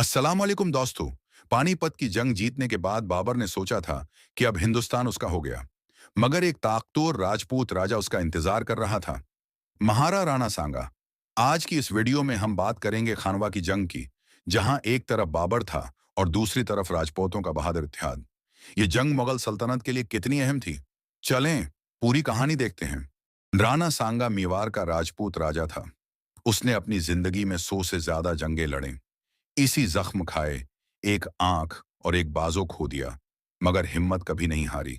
अस्सलाम वालेकुम दोस्तों। पानीपत की जंग जीतने के बाद बाबर ने सोचा था कि अब हिंदुस्तान उसका हो गया, मगर एक ताकतवर राजपूत राजा उसका इंतजार कर रहा था, महारा राणा सांगा। आज की इस वीडियो में हम बात करेंगे खानवा की जंग की, जहां एक तरफ बाबर था और दूसरी तरफ राजपूतों का बहादुर इत्तेहाद। ये जंग मुगल सल्तनत के लिए कितनी अहम थी, चलें पूरी कहानी देखते हैं। राणा सांगा मेवाड़ का राजपूत राजा था। उसने अपनी जिंदगी में 100 से ज्यादा जंगें लड़े, इसी जख्म खाए, एक आंख और एक बाजू खो दिया, मगर हिम्मत कभी नहीं हारी।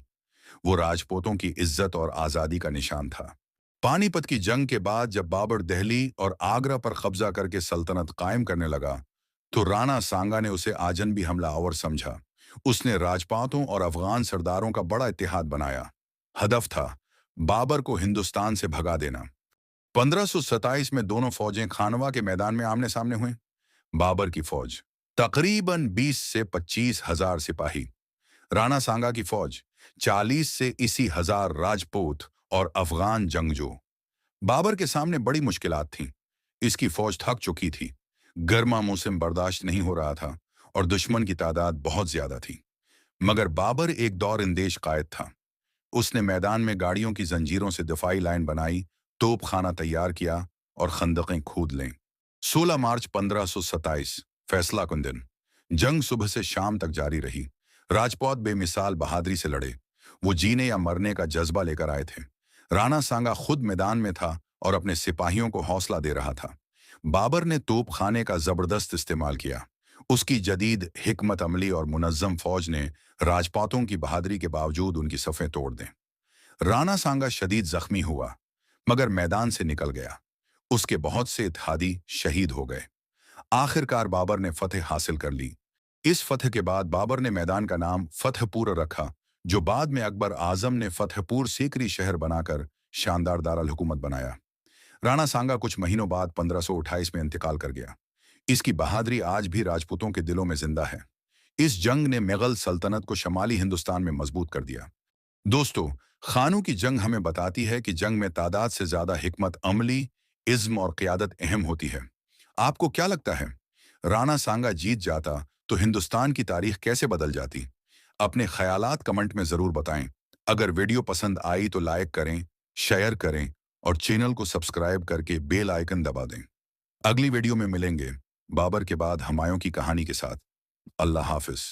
वो राजपूतों की इज्जत और आजादी का निशान था। पानीपत की जंग के बाद जब बाबर दिल्ली और आगरा पर कब्जा करके सल्तनत कायम करने लगा, तो राणा सांगा ने उसे आजनबी हमलावर समझा। उसने राजपूतों और अफगान सरदारों का बड़ा इत्तेहाद बनाया। हदफ था बाबर को हिंदुस्तान से भगा देना। 1527 में दोनों फौजें खानवा के मैदान में आमने सामने हुई। बाबर की फौज तकरीबन 20 से 25 हजार सिपाही, राणा सांगा की फौज 40 से 80 हजार राजपूत और अफगान जंगजू। बाबर के सामने बड़ी मुश्किलात थीं। इसकी फौज थक चुकी थी, गर्मा मौसम बर्दाश्त नहीं हो रहा था और दुश्मन की तादाद बहुत ज्यादा थी। मगर बाबर एक दौर अंदेश कायद था। उसने मैदान में गाड़ियों की जंजीरों से दिफाई लाइन बनाई, तोप खाना तैयार किया और खंदकें खोद लें। 16 मार्च 1527 फैसला कुन दिन। जंग सुबह से शाम तक जारी रही। राजपूत बेमिसाल बहादुरी से लड़े। वो जीने या मरने का जज्बा लेकर आए थे। राणा सांगा खुद मैदान में था और अपने सिपाहियों को हौसला दे रहा था। बाबर ने तोप खाने का जबरदस्त इस्तेमाल किया। उसकी जदीद हिकमत अमली और मुनज्जम फौज ने राजपूतों की बहादुरी के बावजूद उनकी सफ़ें तोड़ दें। राणा सांगा शदीद जख्मी हुआ, मगर मैदान से निकल गया। उसके बहुत से इत्तेहादी शहीद हो गए। आखिरकार बाबर ने फतेह हासिल कर ली। इस फतेह के बाद बाबर ने मैदान का नाम फतेहपुर रखा, जो बाद में अकबर आजम ने फतेहपुर सीकरी शहर बनाकर शानदार दारुल हुकूमत बनाया। राणा सांगा कुछ महीनों बाद 1528 में इंतकाल कर गया। इसकी बहादुरी आज भी राजपूतों के दिलों में जिंदा है। इस जंग ने मुगल सल्तनत को शमाली हिंदुस्तान में मजबूत कर दिया। दोस्तों, खानों की जंग हमें बताती है कि जंग में तादाद से ज्यादा हिकमत अमली, इज्म और क़यादत अहम होती है। आपको क्या लगता है, राणा सांगा जीत जाता तो हिंदुस्तान की तारीख कैसे बदल जाती? अपने ख्यालात कमेंट में जरूर बताएं। अगर वीडियो पसंद आई तो लाइक करें, शेयर करें और चैनल को सब्सक्राइब करके बेल आइकन दबा दें। अगली वीडियो में मिलेंगे बाबर के बाद हुमायूं की कहानी के साथ। अल्लाह हाफिज।